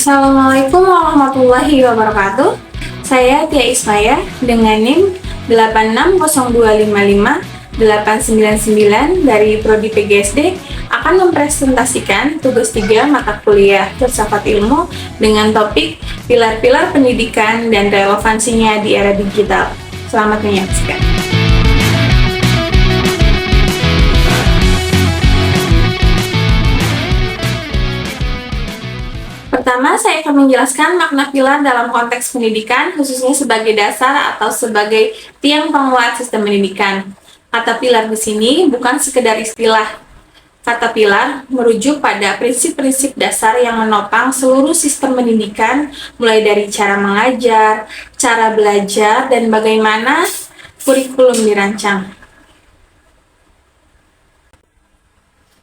Assalamualaikum warahmatullahi wabarakatuh. Saya Tia Ismaya dengan NIM 8602558999 dari Prodi PGSD akan mempresentasikan tugas 3 mata kuliah filsafat ilmu dengan topik pilar-pilar pendidikan dan relevansinya di era digital. Selamat menyaksikan. Pertama, saya akan menjelaskan makna pilar dalam konteks pendidikan, khususnya sebagai dasar atau sebagai tiang penguat sistem pendidikan. Kata pilar di sini bukan sekedar istilah. Kata pilar merujuk pada prinsip-prinsip dasar yang menopang seluruh sistem pendidikan, mulai dari cara mengajar, cara belajar, dan bagaimana kurikulum dirancang.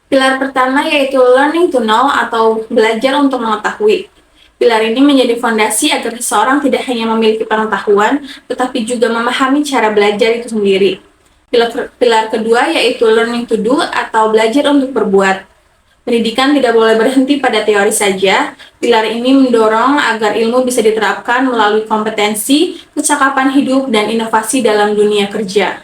Pilar pertama yaitu learning to know atau belajar untuk mengetahui. Pilar ini menjadi fondasi agar seseorang tidak hanya memiliki pengetahuan, tetapi juga memahami cara belajar itu sendiri. Pilar kedua yaitu learning to do atau belajar untuk berbuat. Pendidikan tidak boleh berhenti pada teori saja. Pilar ini mendorong agar ilmu bisa diterapkan melalui kompetensi, kecakapan hidup, dan inovasi dalam dunia kerja.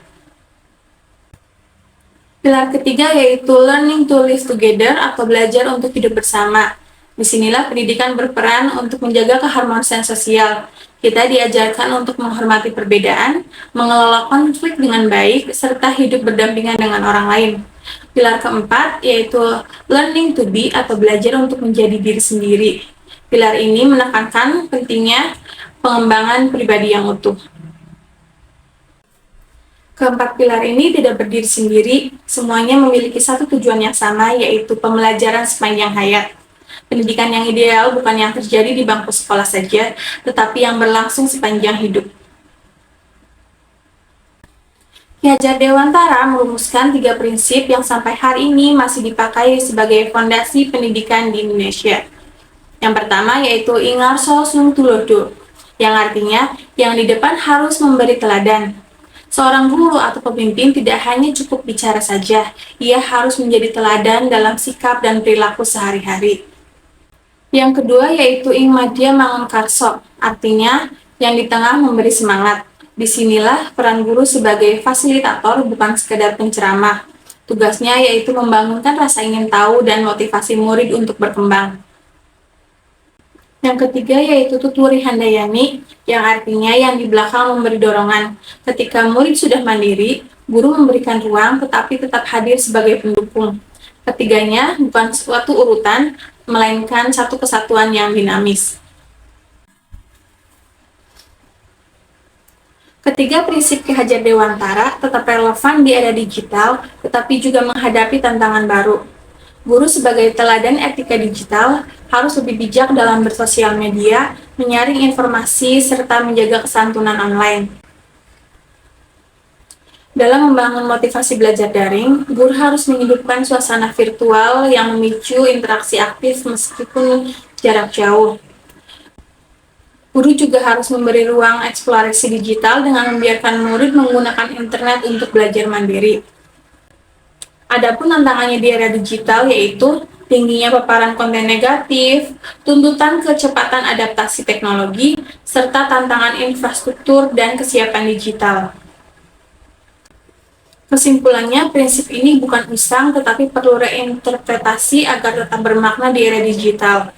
Pilar ketiga yaitu learning to live together atau belajar untuk hidup bersama. Disinilah pendidikan berperan untuk menjaga keharmonisan sosial. Kita diajarkan untuk menghormati perbedaan, mengelola konflik dengan baik, serta hidup berdampingan dengan orang lain. Pilar keempat yaitu learning to be atau belajar untuk menjadi diri sendiri. Pilar ini menekankan pentingnya pengembangan pribadi yang utuh. Keempat pilar ini tidak berdiri sendiri, semuanya memiliki satu tujuan yang sama, yaitu pembelajaran sepanjang hayat. Pendidikan yang ideal bukan yang terjadi di bangku sekolah saja, tetapi yang berlangsung sepanjang hidup. Ki Hajar Dewantara merumuskan 3 prinsip yang sampai hari ini masih dipakai sebagai fondasi pendidikan di Indonesia. Yang pertama yaitu Ingarso Sung Tulodo, yang artinya yang di depan harus memberi teladan. Seorang guru atau pemimpin tidak hanya cukup bicara saja, ia harus menjadi teladan dalam sikap dan perilaku sehari-hari. Yang kedua yaitu Ing Madya Mangunkarso, artinya yang di tengah memberi semangat. Disinilah peran guru sebagai fasilitator bukan sekedar penceramah. Tugasnya yaitu membangunkan rasa ingin tahu dan motivasi murid untuk berkembang. Yang ketiga yaitu Tuturi Handayani, yang artinya yang di belakang memberi dorongan. Ketika murid sudah mandiri, guru memberikan ruang tetapi tetap hadir sebagai pendukung. Ketiganya bukan suatu urutan, melainkan satu kesatuan yang dinamis. Ketiga prinsip Ki Hajar Dewantara tetap relevan di era digital, tetapi juga menghadapi tantangan baru. Guru sebagai teladan etika digital harus lebih bijak dalam bersosial media, menyaring informasi, serta menjaga kesantunan online. Dalam membangun motivasi belajar daring, guru harus menghidupkan suasana virtual yang memicu interaksi aktif meskipun jarak jauh. Guru juga harus memberi ruang eksplorasi digital dengan membiarkan murid menggunakan internet untuk belajar mandiri. Adapun tantangannya di era digital yaitu tingginya paparan konten negatif, tuntutan kecepatan adaptasi teknologi, serta tantangan infrastruktur dan kesiapan digital. Kesimpulannya, prinsip ini bukan usang tetapi perlu reinterpretasi agar tetap bermakna di era digital.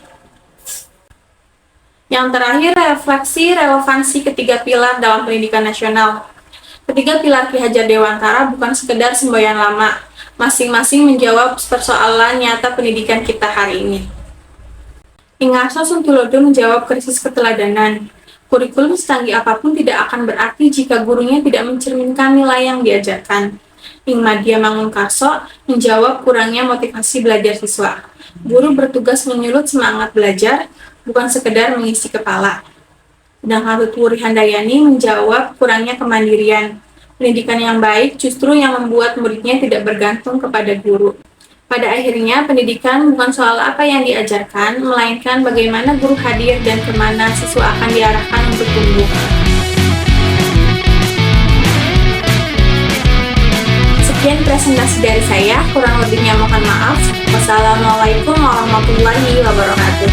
Yang terakhir, refleksi relevansi ketiga pilar dalam pendidikan nasional. Ketiga pilar Ki Hajar Dewantara bukan sekedar semboyan lama, masing-masing menjawab persoalan nyata pendidikan kita hari ini. Ingarso Sung Tulodo menjawab krisis keteladanan. Kurikulum secanggih apapun tidak akan berarti jika gurunya tidak mencerminkan nilai yang diajarkan. Ing Madya Mangunkarso menjawab kurangnya motivasi belajar siswa. Guru bertugas menyulut semangat belajar, bukan sekedar mengisi kepala. Sedangkan Tuturi Handayani menjawab kurangnya kemandirian. Pendidikan yang baik justru yang membuat muridnya tidak bergantung kepada guru. Pada akhirnya, pendidikan bukan soal apa yang diajarkan, melainkan bagaimana guru hadir dan kemana siswa akan diarahkan untuk tumbuh. Sekian presentasi dari saya, kurang lebihnya mohon maaf. Wassalamualaikum warahmatullahi wabarakatuh.